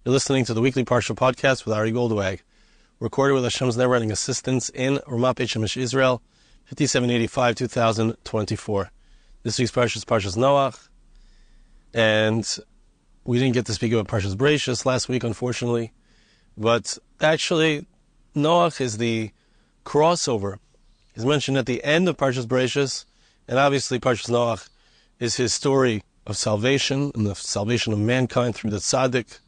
You're listening to the weekly Parsha Podcast with Ari Goldwag, recorded with Hashem's never-ending assistance in Ramat Beit Shemesh, Israel, 5785, 2024. This week's Parsha is Parshas Noach, and we didn't get to speak about Parshas Bereishis last week, unfortunately, but actually, Noach is the crossover. He's mentioned at the end of Parshas Bereishis, and obviously Parshas Noach is his story of salvation and the salvation of mankind through the tzadik,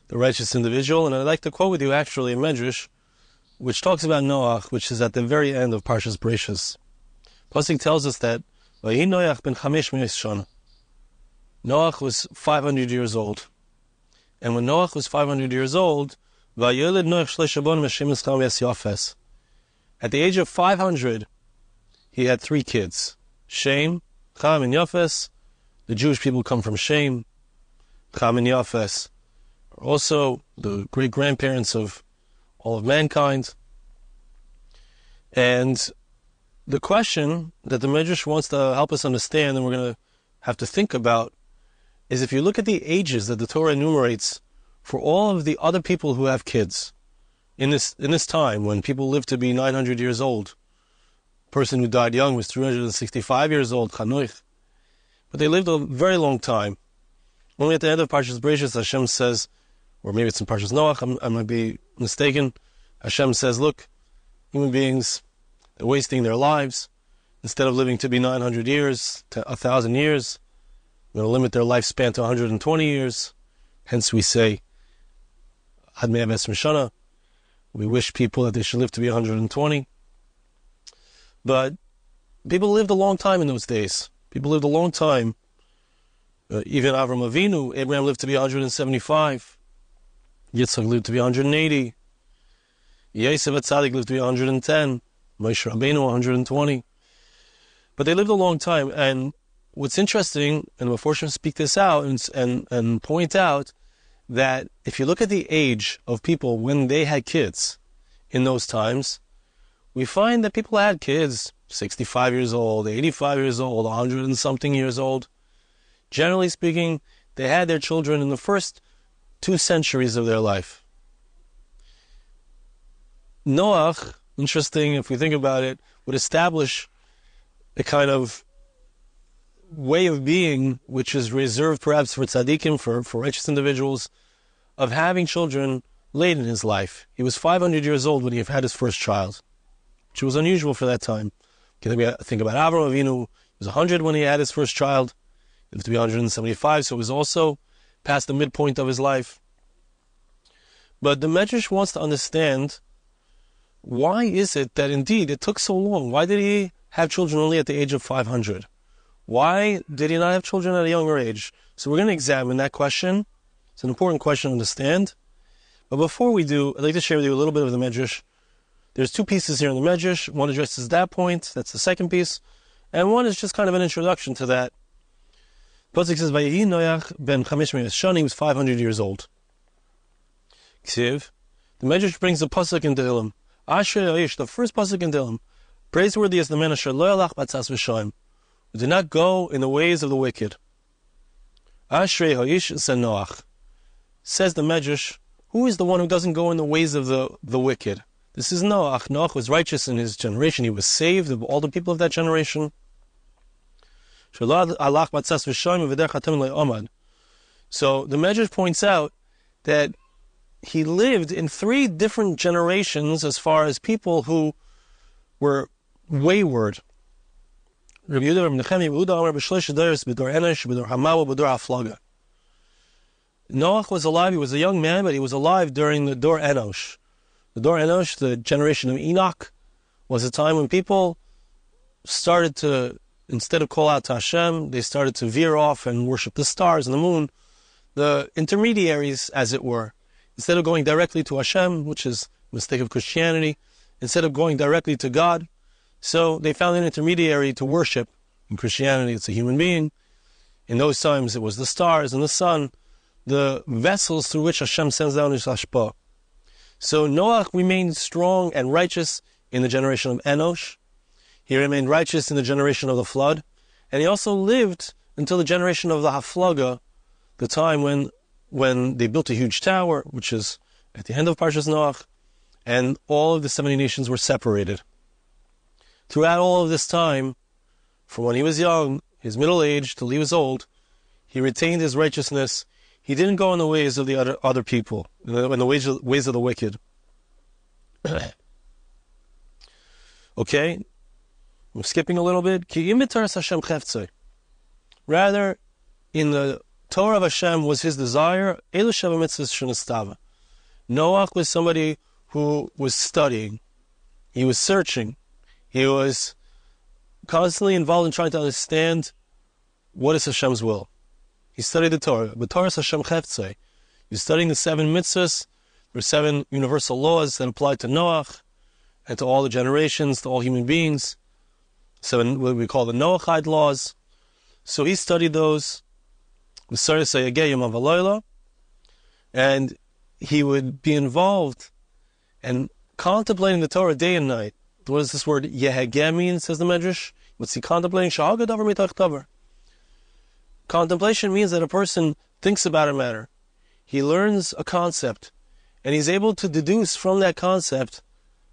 the righteous individual. And I'd like to quote with you actually a medrash which talks about Noach, which is at the very end of Parshas Bereishis. Pasuk tells us that Vayi Noach ben 500 shana. Noach was 500 years old. And when Noach was 500 years old, Vayoled Noach shlesh bon Hashem Yisrael Yafes. At the age of 500, he had 3 kids. Shem, Cham, and Yafes. The Jewish people come from Shem. Cham and Yafes are also the great-grandparents of all of mankind. And the question that the Medrash wants to help us understand, and we're going to have to think about, is if you look at the ages that the Torah enumerates for all of the other people who have kids in this time when people live to be 900 years old. The person who died young was 365 years old, Chanoich. But they lived a very long time. Only at the end of Parshas Bereishis, Hashem says, or maybe it's in Parshas Noach, I might be mistaken, Hashem says, look, human beings, they're wasting their lives. Instead of living to be 900 years, to 1,000 years, we're going to limit their lifespan to 120 years. Hence we say, Ad Mea Ves Mishana. We wish people that they should live to be 120. But people lived a long time in those days. People lived a long time. Even Avram Avinu, Abraham lived to be 175. Yitzchak lived to be 180. Yosef tzadik lived to be 110. Moshe Rabbeinu 120. But they lived a long time. And what's interesting, and we're fortunate to speak this out and point out, that if you look at the age of people when they had kids in those times, we find that people had kids 65 years old, 85 years old, 100 and something years old. Generally speaking, they had their children in the first 2 centuries of their life. Noach, interesting if we think about it, would establish a kind of way of being which is reserved perhaps for tzaddikim, for righteous individuals, of having children late in his life. He was 500 years old when he had his first child, which was unusual for that time. Think about Avram Avinu. He was 100 when he had his first child. He lived to be 175, so it was also past the midpoint of his life. But the Medrash wants to understand, why is it that indeed it took so long? Why did he have children only at the age of 500? Why did he not have children at a younger age? So we're going to examine that question. It's an important question to understand. But before we do, I'd like to share with you a little bit of the Medrash. There's 2 pieces here in the Medrash. One addresses that point. That's the second piece. And one is just kind of an introduction to that. Pasuk says, Vayehi Noach ben 500 shana. He was 500 years old. Ksiv. The Medrash brings the pasuk in Tehillim. Ashrei Haish, the first pasuk in Tehillim. Praiseworthy is the man asher lo yalach b'atzas v'shaim, who did not go in the ways of the wicked. Ashrei Haish said Noach. Says the Medrash, who is the one who doesn't go in the ways of the wicked? This is Noach. Noach was righteous in his generation. He was saved of all the people of that generation. So the Medrash points out that he lived in 3 different generations as far as people who were wayward. Noach was alive. He was a young man, but he was alive during the Dor Enosh. The Dor Enosh, the generation of Enoch, was a time when people started to, instead of call out to Hashem, they started to veer off and worship the stars and the moon, the intermediaries, as it were. Instead of going directly to Hashem, which is a mistake of Christianity, instead of going directly to God, so they found an intermediary to worship. In Christianity, it's a human being. In those times, it was the stars and the sun, the vessels through which Hashem sends down His hashpah. So Noach remained strong and righteous in the generation of Enosh. He remained righteous in the generation of the flood. And he also lived until the generation of the Haflaga, the time when when they built a huge tower, which is at the end of Parshas Noach, and all of the 70 nations were separated. Throughout all of this time, from when he was young, his middle age, till he was old, he retained his righteousness. He didn't go in the ways of the other people, in the ways of the wicked. Okay? I'm skipping a little bit. Rather, in the Torah of Hashem was his desire. Noach was somebody who was studying. He was searching. He was constantly involved in trying to understand what is Hashem's will. He studied the Torah. But Torah is Hashem Cheftzei. He's studying the 7 mitzvahs. There are 7 universal laws that apply to Noach and to all the generations, to all human beings. 7, what we call the Noachide laws. So he studied those. And he would be involved and contemplating the Torah day and night. What does this word Yehegeh mean, says the Medrash? What's he contemplating? Contemplation means that a person thinks about a matter. He learns a concept, and he's able to deduce from that concept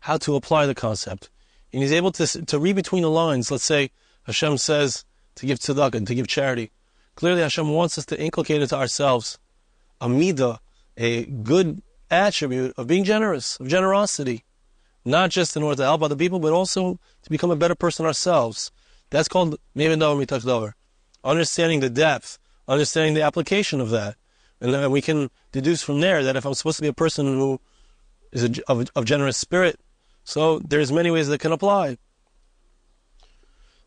how to apply the concept. And he's able to read between the lines. Let's say Hashem says to give tzedakah and to give charity. Clearly Hashem wants us to inculcate into ourselves a midah, a good attribute of being generous, of generosity. Not just in order to help other people, but also to become a better person ourselves. That's called understanding the depth, understanding the application of that. And then we can deduce from there that if I'm supposed to be a person who is of generous spirit, so there's many ways that can apply.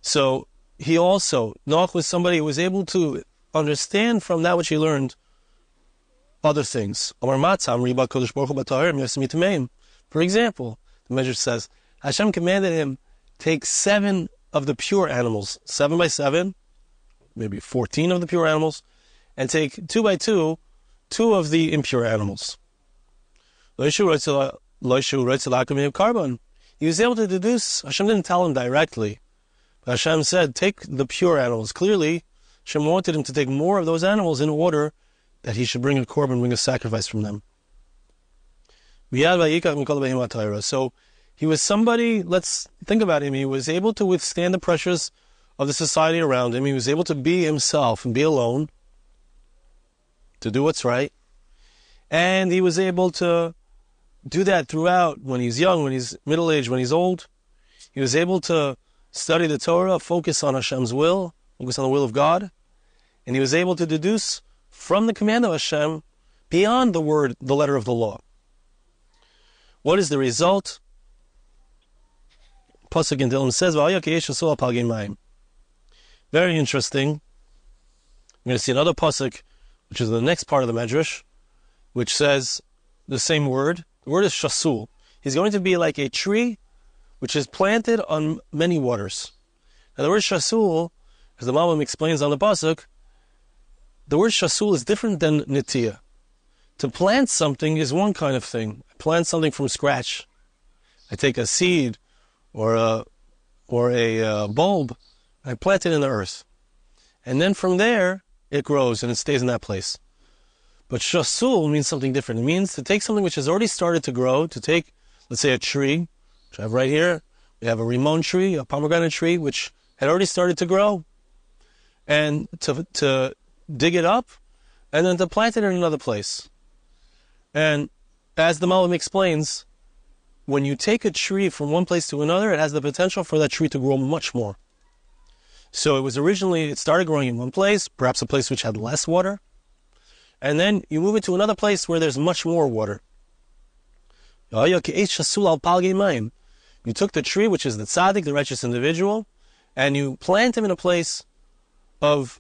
So Noach was somebody who was able to understand from that which he learned other things. For example, the Medrash says, Hashem commanded him, take 7 of the pure animals, 7 by 7, maybe 14 of the pure animals, and take 2 by 2, 2 of the impure animals. He was able to deduce, Hashem didn't tell him directly, but Hashem said, take the pure animals. Clearly, Hashem wanted him to take more of those animals in order that he should bring a korban, bring a sacrifice from them. So he was somebody, let's think about him, he was able to withstand the pressures of the society around him. He was able to be himself and be alone, to do what's right. And he was able to do that throughout, when he's young, when he's middle-aged, when he's old. He was able to study the Torah, focus on Hashem's will, focus on the will of God. And he was able to deduce from the command of Hashem beyond the letter of the law. What is the result? Pasuk in Tehillim says, very interesting. We're going to see another pasuk, which is the next part of the Medrash, which says the same word. The word is shasul. He's going to be like a tree which is planted on many waters. Now the word shasul, as the Malbim explains on the pasuk, the word shasul is different than nitiyah. To plant something is one kind of thing. I plant something from scratch. I take a seed or a bulb, and I plant it in the earth. And then from there, it grows and it stays in that place. But shasul means something different. It means to take something which has already started to grow, to take, let's say, a tree, which I have right here. We have a rimon tree, a pomegranate tree, which had already started to grow. And to dig it up, and then to plant it in another place. And as the Malbim explains, when you take a tree from one place to another, it has the potential for that tree to grow much more. So it started growing in one place, perhaps a place which had less water, and then you move it to another place where there's much more water. You took the tree, which is the tzadik, the righteous individual, and you plant him in a place of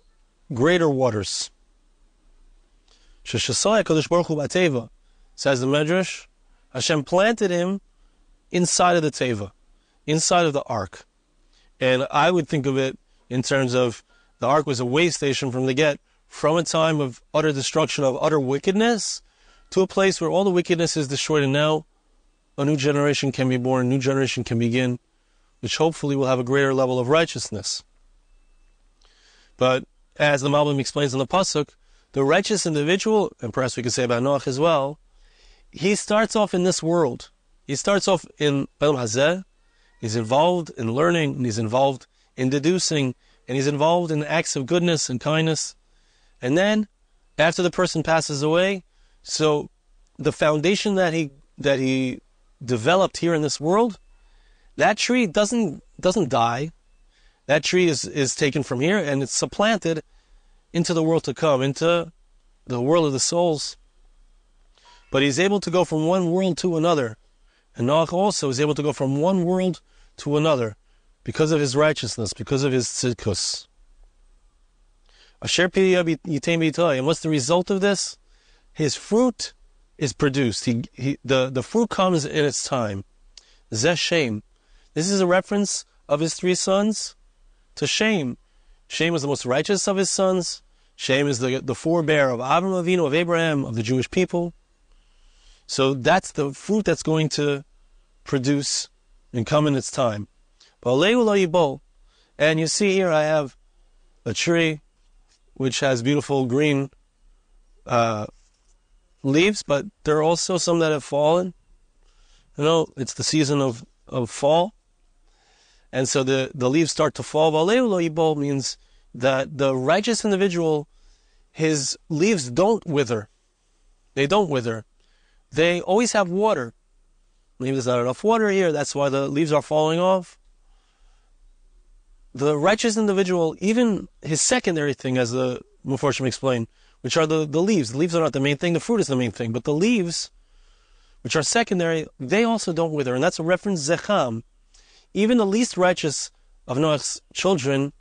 greater waters. Says the Medrash, Hashem planted him inside of the Teiva, inside of the Ark. And I would think of it in terms of the Ark was a way station from a time of utter destruction, of utter wickedness, to a place where all the wickedness is destroyed, and now a new generation can be born, a new generation can begin, which hopefully will have a greater level of righteousness. But as the Malbim explains in the pasuk, the righteous individual, and perhaps we could say about Noach as well, he starts off in this world. He starts off in Olam Hazeh. He's involved in learning, and he's involved in deducing, and he's involved in acts of goodness and kindness. And then, after the person passes away, so the foundation that he developed here in this world, that tree doesn't die. That tree is taken from here and it's supplanted into the world to come, into the world of the souls. But he's able to go from one world to another. And Noach also is able to go from one world to another because of his righteousness, because of his tzidkus. And what's the result of this? His fruit is produced. The fruit comes in its time. Zeh Shem. This is a reference of his three sons to Shem. Shem was the most righteous of his sons. Shem is the forebear of Avram Avinu, of Abraham, of the Jewish people. So that's the fruit that's going to produce and come in its time. And you see here I have a tree which has beautiful green leaves, but there are also some that have fallen. It's the season of fall. And so the leaves start to fall. Valeu means that the righteous individual, his leaves don't wither. They don't wither. They always have water. Maybe there's not enough water here, that's why the leaves are falling off. The righteous individual, even his secondary thing, as the Mepharshim explained, which are the leaves. The leaves are not the main thing, the fruit is the main thing. But the leaves, which are secondary, they also don't wither. And that's a reference, Zecham. Even the least righteous of Noach's children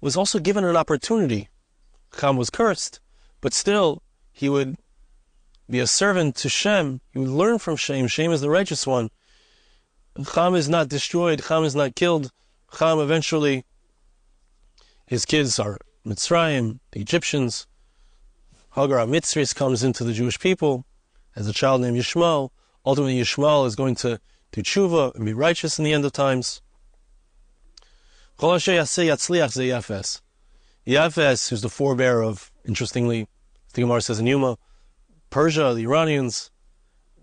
was also given an opportunity. Cham was cursed, but still he would be a servant to Shem. He would learn from Shem. Shem is the righteous one. Cham is not destroyed. Cham is not killed. Cham eventually, his kids are Mitzrayim, the Egyptians. Hagar HaMitzris comes into the Jewish people as a child named Yishmael. Ultimately, Yishmael is going to do tshuva and be righteous in the end of times. Yafes, who's the forebear of, interestingly, the Gemara says in Yuma, Persia, the Iranians,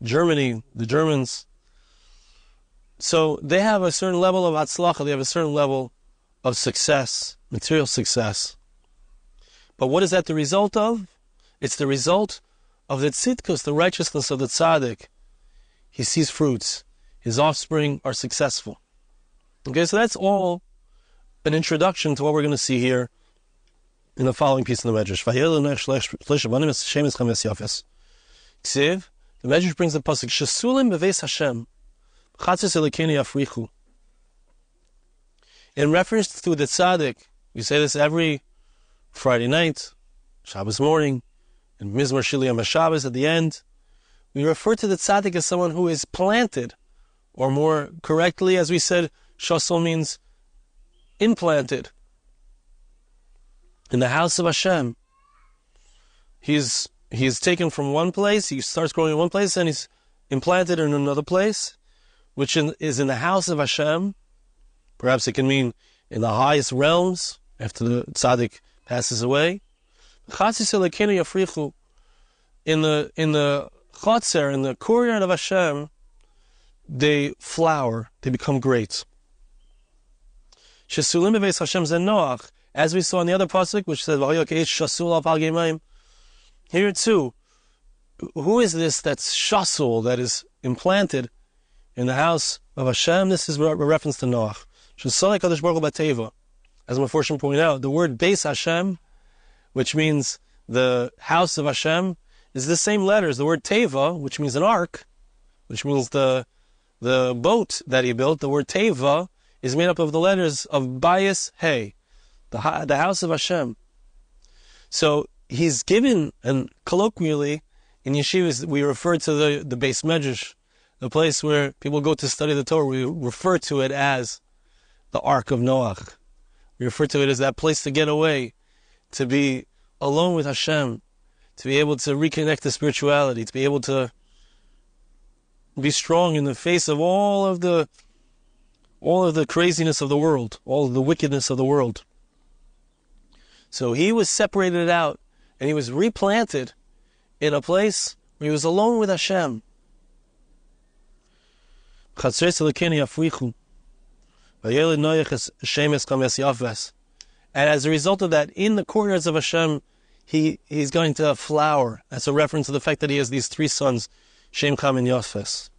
Germany, the Germans. So they have a certain level of atzlacha, they have a certain level of success, material success. But what is that the result of? It's the result of the tzidkus, the righteousness of the tzadik. He sees fruits. His offspring are successful. Okay, so that's all an introduction to what we're going to see here in the following piece of the Medrash. The Medrash brings the pasuk, Shesulim beveis Hashem, chatzis elikeni yafrichu. In reference to the tzaddik, we say this every Friday night, Shabbos morning, and Mizmor Shili HaShabbos at the end. We refer to the tzaddik as someone who is planted, or more correctly, as we said, shasol means implanted in the house of Hashem. He's taken from one place, he starts growing in one place, and he's implanted in another place, which is in the house of Hashem. Perhaps it can mean in the highest realms, after the tzaddik passes away. In the chotzer, in the courtyard of Hashem, they flower, they become great. Shesulim beveis Hashem zen Noach, as we saw in the other pasuk, which says, shasul al gemaim. Here too, who is this that's shasul, that is implanted in the house of Hashem? This is a reference to Noach. Shesalei kadosh baruch hu b'teiva. As Mepharshim pointed out, the word Beis Hashem, which means the house of Hashem, is the same letters. The word Teiva, which means an ark, which means the boat that he built. The word Teiva is made up of the letters of Bayis Hey, the house of Hashem. So he's given, and colloquially in yeshivas we refer to the Beis Medrash, the place where people go to study the Torah. We refer to it as the Ark of Noach. We refer to it as that place to get away, to be alone with Hashem, to be able to reconnect to spirituality, to be able to be strong in the face of all of the craziness of the world, all of the wickedness of the world. So he was separated out and he was replanted in a place where he was alone with Hashem. And as a result of that, in the courtyards of Hashem, he's going to flower. That's a reference to the fact that he has these three sons, Shem, Cham, and Yafes.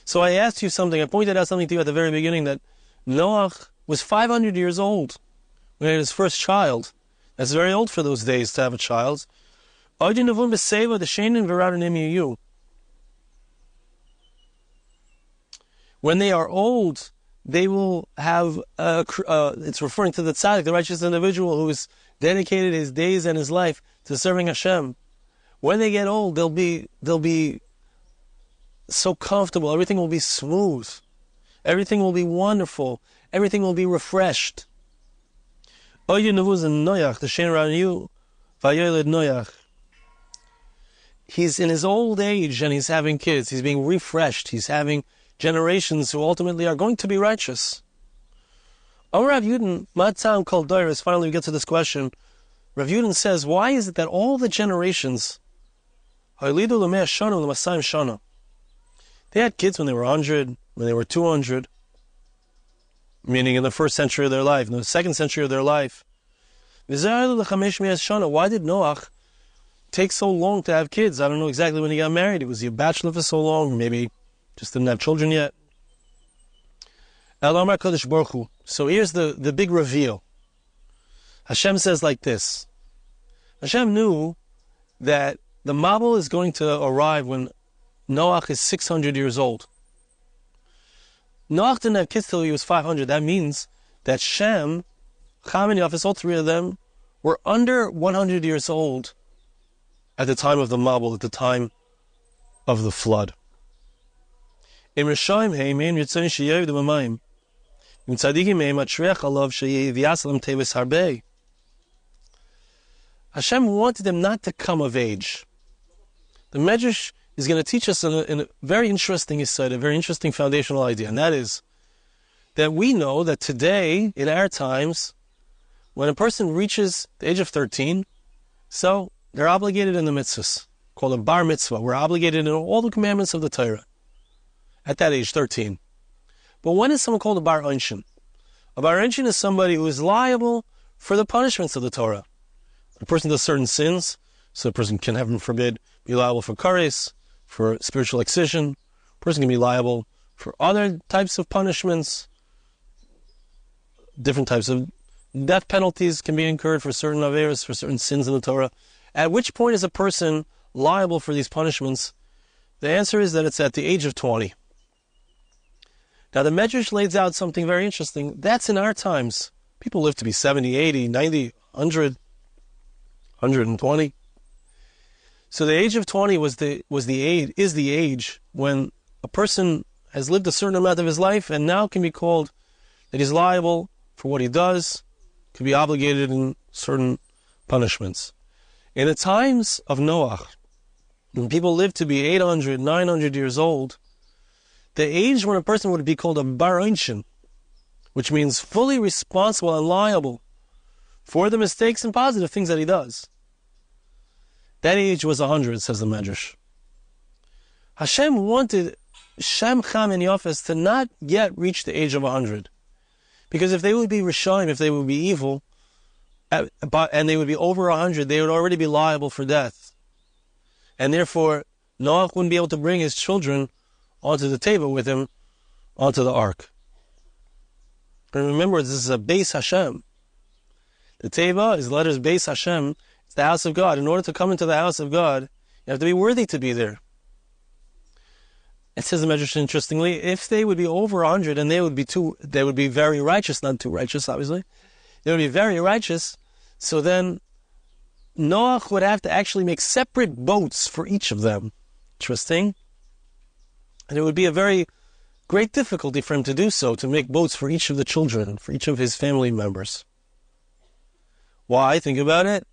So I asked you something, I pointed out something to you at the very beginning, that Noach was 500 years old when he had his first child. That's very old for those days to have a child. When they are old, they will have, it's referring to the tzadik, the righteous individual who has dedicated his days and his life to serving Hashem. When they get old, they'll be so comfortable, everything will be smooth, everything will be wonderful, everything will be refreshed. He's in his old age and he's having kids, he's being refreshed, he's having generations who ultimately are going to be righteous. Rav Yudin, Matzam Kol Doros, finally we get to this question. Rav Yudin says, why is it that all the generations, they had kids when they were 100, when they were 200, meaning in the first century of their life, in the second century of their life. Why did Noach take so long to have kids? I don't know exactly when he got married. Was he a bachelor for so long? Maybe just didn't have children yet. So here's the big reveal. Hashem says like this. Hashem knew that the Mabul is going to arrive when Noach is 600 years old. Noach didn't have kids till he was 500. That means that Shem, Cham, and Yafes, all three of them, were under 100 years old at the time of the Mabul, at the time of the flood. In Rishayim Heimein Yitzon Sheyev the Mamayim. In Tzadikim Heim Atrech Alav Sheyev Yasalam Teiva-Ark. Hashem wanted them not to come of age. The Medrash is going to teach us in a very interesting insight, a very interesting foundational idea, and that is that we know that today, in our times, when a person reaches the age of 13, so they're obligated in the mitzvahs, called a bar mitzvah. We're obligated in all the commandments of the Torah at that age, 13. But when is someone called a bar einshin? A bar einshin is somebody who is liable for the punishments of the Torah. A person does certain sins, so a person can, heaven forbid, be liable for kares, for spiritual excision. A person can be liable for other types of punishments. Different types of death penalties can be incurred for certain averos, for certain sins in the Torah. At which point is a person liable for these punishments? The answer is that it's at the age of 20. Now the Medrash lays out something very interesting. That's in our times. People live to be 70, 80, 90, 100, 120. So the age of 20 is the age when a person has lived a certain amount of his life and now can be called that he's liable for what he does, could be obligated in certain punishments. In the times of Noach, when people lived to be 800, 900 years old, the age when a person would be called a bar einshin, which means fully responsible and liable for the mistakes and positive things that he does, that age was 100, says the Medrash. Hashem wanted Shem, Cham, and Yafes to not yet reach the age of 100. Because if they would be Rishayim, if they would be evil, and they would be over 100, they would already be liable for death. And therefore, Noach wouldn't be able to bring his children onto the Teiva with him, onto the Ark. And remember, this is a Beis Hashem. The Teiva is letters Beis Hashem. It's the house of God. In order to come into the house of God, you have to be worthy to be there. It says in Medrash, interestingly, if they would be over 100 and they would be very righteous, not too righteous, obviously, they would be very righteous, so then Noach would have to actually make separate boats for each of them. Interesting. And it would be a very great difficulty for him to do so, to make boats for each of the children, for each of his family members. Why? Think about it.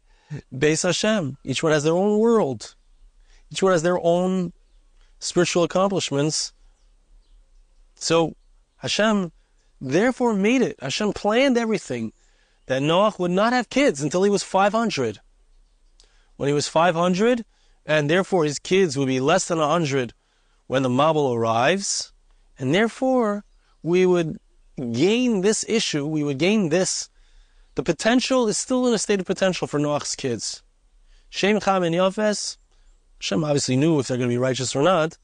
Beis Hashem. Each one has their own world. Each one has their own spiritual accomplishments. So Hashem therefore made it. Hashem planned everything that Noach would not have kids until he was 500. when he was 500, and therefore his kids will be less than 100 when the Mabul arrives, and therefore we would gain this issue, we would gain this. The potential is still in a state of potential for Noach's kids. Shem Cham and Yafes, Hashem obviously knew if they're going to be righteous or not,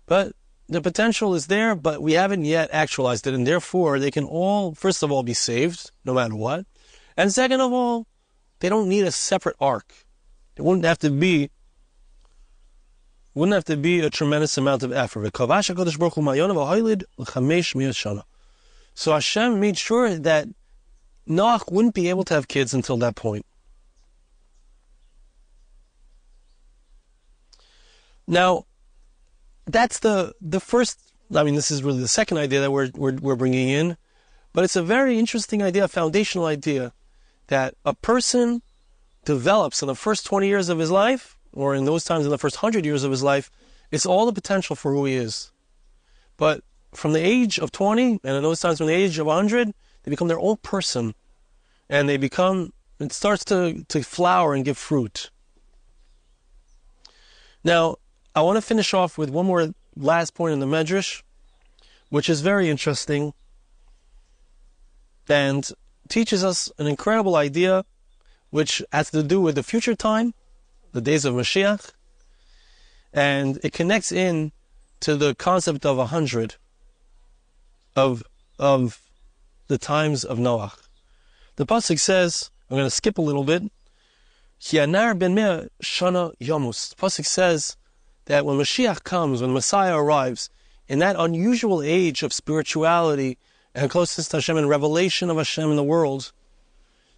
but the potential is there, but we haven't yet actualized it, and therefore they can all, first of all, be saved, no matter what, and second of all, they don't need a separate ark. It wouldn't have to be a tremendous amount of effort. So Hashem made sure that Noach wouldn't be able to have kids until that point. Now, that's the first, this is really the second idea that we're bringing in, but it's a very interesting idea, a foundational idea, that a person develops in the first 20 years of his life, or in those times in the first 100 years of his life. It's all the potential for who he is. But from the age of 20, and in those times from the age of 100, they become their own person. And it starts to flower and give fruit. Now, I want to finish off with one more last point in the Medrash, which is very interesting and teaches us an incredible idea which has to do with the future time, the days of Moshiach, and it connects in to the concept of 100 of the times of Noach. The pasuk says, I'm going to skip a little bit, Yanar ben mea shana yamus. The pasuk says that when Moshiach comes, when Messiah arrives, in that unusual age of spirituality and closeness to Hashem and revelation of Hashem in the world,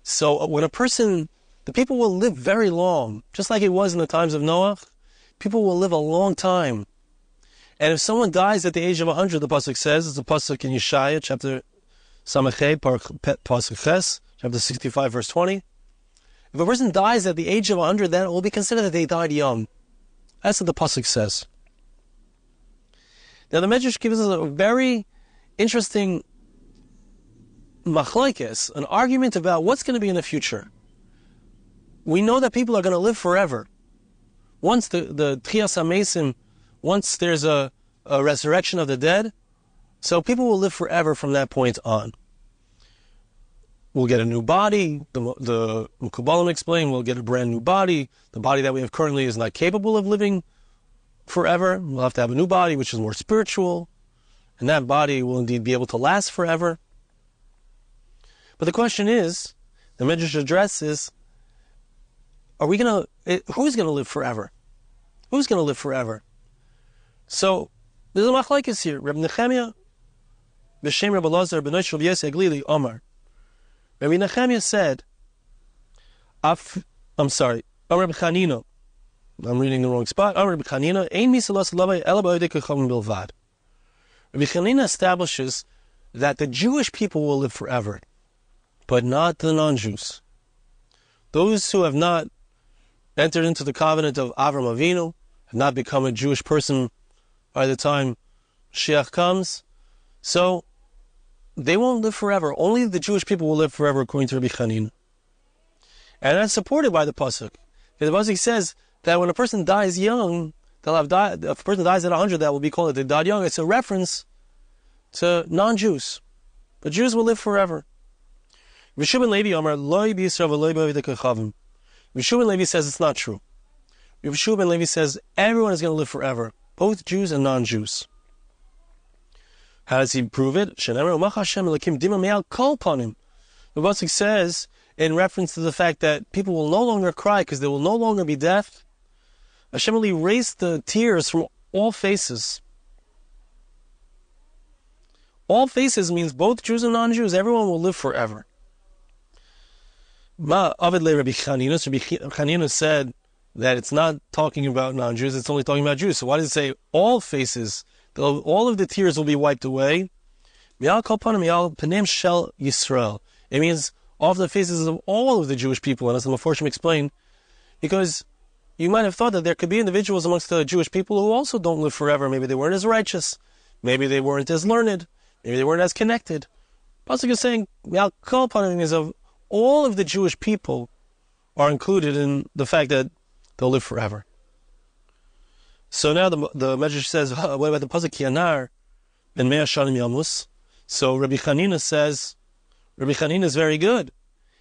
so when the people will live very long, just like it was in the times of Noach. People will live a long time. And if someone dies at the age of 100, the pasuk says, it's a pasuk in Yeshaya, chapter Samachay, pasuk Ches, chapter 65, verse 20. If a person dies at the age of 100, then it will be considered that they died young. That's what the pasuk says. Now the Medrash gives us a very interesting machlokes, an argument about what's going to be in the future. We know that people are going to live forever. Once the Tchias HaMesim, once there's a resurrection of the dead, so people will live forever from that point on. We'll get a new body. The Kabbalah explain we'll get a brand new body. The body that we have currently is not capable of living forever. We'll have to have a new body which is more spiritual, and that body will indeed be able to last forever. But the question is, the Medrash addresses, who's going to live forever? Who's going to live forever? So, there's a machlokes here. Rabbi Nechemiah, B'Shem Rabbi Lazar, B'Noach Rabbi Yossi Aglili, Omar. Rabbi Nechemiah said, Rabbi Chanina, I'm reading the wrong spot. Rabbi Chanina, Ein misalas lavai ela ba'odei kechavim bilvad. Rabbi Chanina establishes that the Jewish people will live forever, but not the non-Jews. Those who have not entered into the covenant of Avram Avinu, have not become a Jewish person by the time Moshiach comes, so they won't live forever. Only the Jewish people will live forever, according to Rabbi Chanina. And that's supported by the pasuk. The pasuk says that when a person dies young, they'll have died. If a person dies at 100, that will be called they died young. It's a reference to non-Jews. But Jews will live forever. Rishu ben Levi Amar Loi b'Yisrael v'Loi b'Avidei kechavim. Rishu ben Levi says it's not true. Rishu ben Levi says everyone is going to live forever, both Jews and non-Jews. How does he prove it? The pasuk says, in reference to the fact that people will no longer cry because there will no longer be death, Hashem will erase the tears from all faces. All faces means both Jews and non-Jews. Everyone will live forever. Rabbi Chanina said that it's not talking about non-Jews, it's only talking about Jews. So why does it say all faces? All of the tears will be wiped away. It means off the faces of all of the Jewish people, and as the Mephoshim explained, because you might have thought that there could be individuals amongst the Jewish people who also don't live forever. Maybe they weren't as righteous, maybe they weren't as learned, maybe they weren't as connected. Pasuk is saying is of all of the Jewish people are included in the fact that they'll live forever. So now the Medrash says, what about the pasuk Kiyanar ben mea shanim yamus? So Rabbi Chanina says, Rabbi Chanina is very good.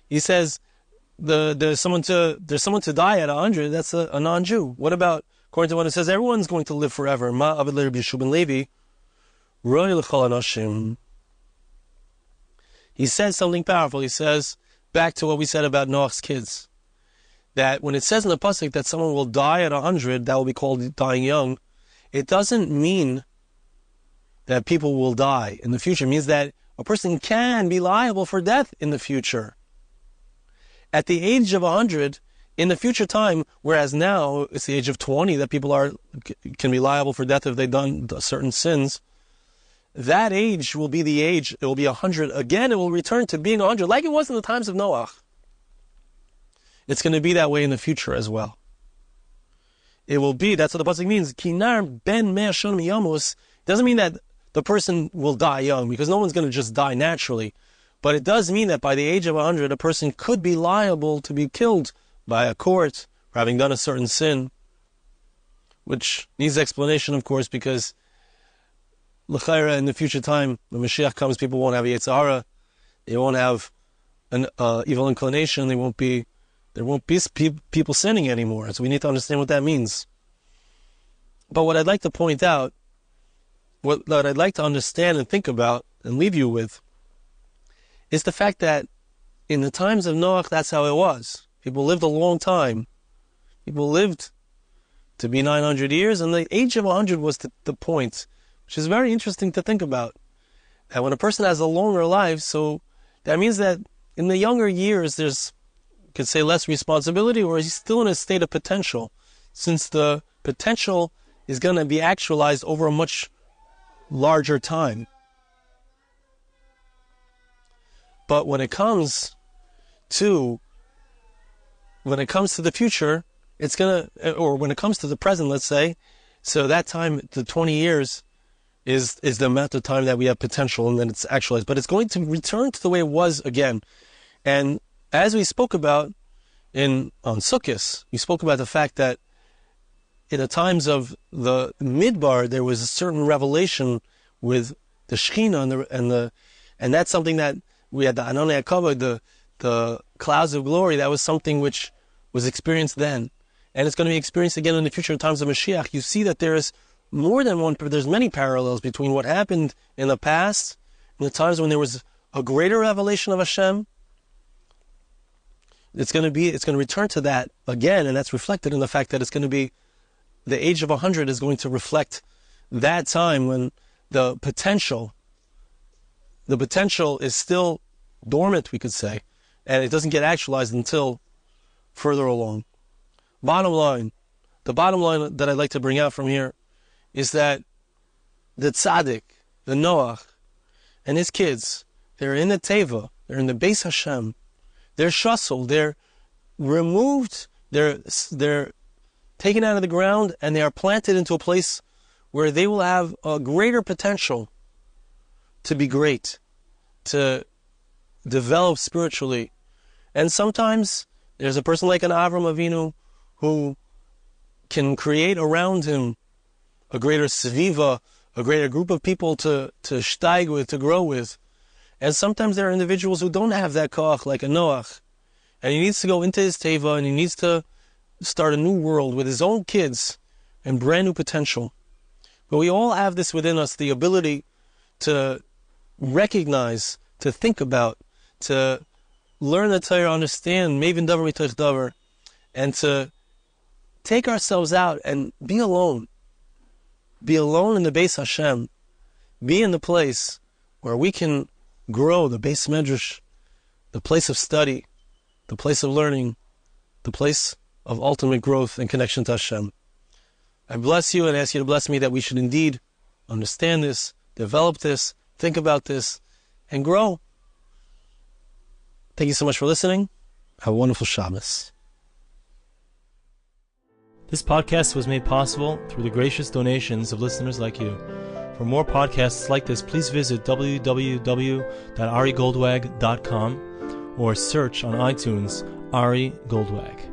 He says, there's someone to die at 100. That's a non-Jew. What about, according to what it says, everyone's going to live forever? Ma avid Rabbi Yeshua ben Levi, roi l'chol anashim. He says something powerful. He says, back to what we said about Noach's kids, that when it says in the pasuk that someone will die at 100, that will be called dying young, it doesn't mean that people will die in the future. It means that a person can be liable for death in the future. At the age of 100, in the future time, whereas now it's the age of 20 that people can be liable for death if they've done certain sins, that age will be the age, it will be 100. Again, it will return to being 100, like it was in the times of Noach. It's going to be that way in the future as well. It will be, that's what the pasuk means, Kinar ben mea shanim yamus. Doesn't mean that the person will die young, because no one's going to just die naturally. But it does mean that by the age of 100, a person could be liable to be killed by a court for having done a certain sin, which needs explanation, of course, because l'chayra, in the future time, when Moshiach comes, people won't have Yetzer Hara, they won't have an evil inclination, there won't be people sinning anymore. So we need to understand what that means. But what I'd like to point out, what I'd like to understand and think about and leave you with, is the fact that in the times of Noach, that's how it was. People lived a long time. People lived to be 900 years, and the age of 100 was the point, which is very interesting to think about. And when a person has a longer life, so that means that in the younger years, there's, you could say, less responsibility, or he's still in a state of potential, since the potential is going to be actualized over a much larger time. But when it comes to the future, it's going to, or when it comes to the present, let's say, so that time, the 20 years, is the amount of time that we have potential, and then it's actualized. But it's going to return to the way it was again. And as we spoke about on Sukkot, we spoke about the fact that in the times of the Midbar, there was a certain revelation with the Shekhinah, and that's something that we had the Ananei HaKavod, the clouds of glory. That was something which was experienced then, and it's going to be experienced again in the future in times of Moshiach. You see that there is more than one. There's many parallels between what happened in the past, in the times when there was a greater revelation of Hashem. It's going to return to that again, and that's reflected in the fact that it's going to be the age of 100 is going to reflect that time when the potential is still dormant, we could say, and it doesn't get actualized until further along. The bottom line that I'd like to bring out from here is that the tzadik, the Noach, and his kids, they're in the Teiva, they're in the Beis Hashem, they're shusel, they're removed, they're taken out of the ground, and they are planted into a place where they will have a greater potential to be great, to develop spiritually. And sometimes there's a person like an Avram Avinu who can create around him a greater seviva, a greater group of people to steig with, to grow with. And sometimes there are individuals who don't have that koach, like a Noach, and he needs to go into his teva, and he needs to start a new world with his own kids and brand new potential. But we all have this within us, the ability to recognize, to think about, to learn the Torah, understand Maven Davar Mitoch Davar, and to take ourselves out and be alone. Be alone in the Beis Hashem. Be in the place where we can grow, the Beis Medrash, the place of study, the place of learning, the place of ultimate growth and connection to Hashem. I bless you and ask you to bless me that we should indeed understand this, develop this, think about this, and grow. Thank you so much for listening. Have a wonderful Shabbos. This podcast was made possible through the gracious donations of listeners like you. For more podcasts like this, please visit www.arigoldwag.com or search on iTunes Ari Goldwag.